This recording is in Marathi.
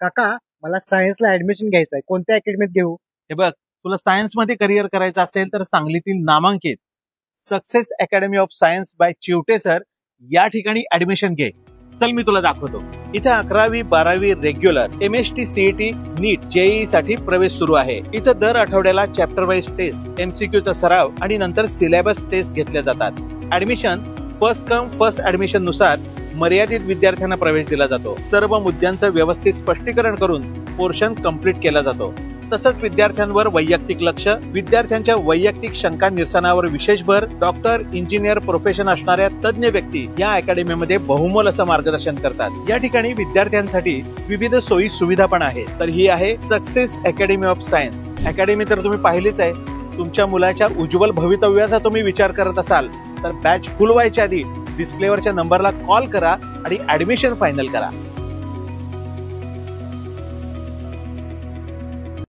काका मला सायन्सला ऍडमिशन घ्यायचंय, कोणत्या अकॅडमीत घेऊ? हे बघ, तुला सायन्स मध्ये करिअर करायचं असेल तर सांगलीतील नामांकित Success Academy of Science by Chivte sir या ठिकाणी ऍडमिशन घे. चल मी तुला दाखवतो. इथे 11वी 12वी रेग्युलर, MST CET नीट JEE साठी प्रवेश सुरू आहे. इथं दर आठवड्याला चॅप्टर वाईज टेस्ट, MCQ चा सराव आणि नंतर सिलेबस टेस्ट घेतल्या जातात. Admission first come first admission नुसार मर्यादित विद्यार्थ्यांना प्रवेश दिला जातो. सर्व मुद्द्यांचं व्यवस्थित स्पष्टीकरण करून पोर्शन कंप्लीट केला जातो. तसंच विद्यार्थ्यांवर वैयक्तिक लक्ष, विद्यार्थ्यांच्या वैयक्तिक शंका निरसनावर विशेष भर, डॉक्टर, इंजिनियर प्रोफेशन असणाऱ्या तज्ञ व्यक्ती या अकॅडमीमध्ये बहुमोल असं मार्गदर्शन करतात. या ठिकाणी विद्यार्थ्यांसाठी विविध सोयी सुविधा पण आहेत. तर ही आहे success Academy of science academy. तर तुम्ही पाहिलीच आहे. तुमच्या मुलाच्या उज्ज्वल भवितव्याचा तुम्ही विचार करत असाल तर बॅच फुल व्हायच्या आधी डिस्प्लेवरच्या नंबरला कॉल करा आणि ऍडमिशन फायनल करा.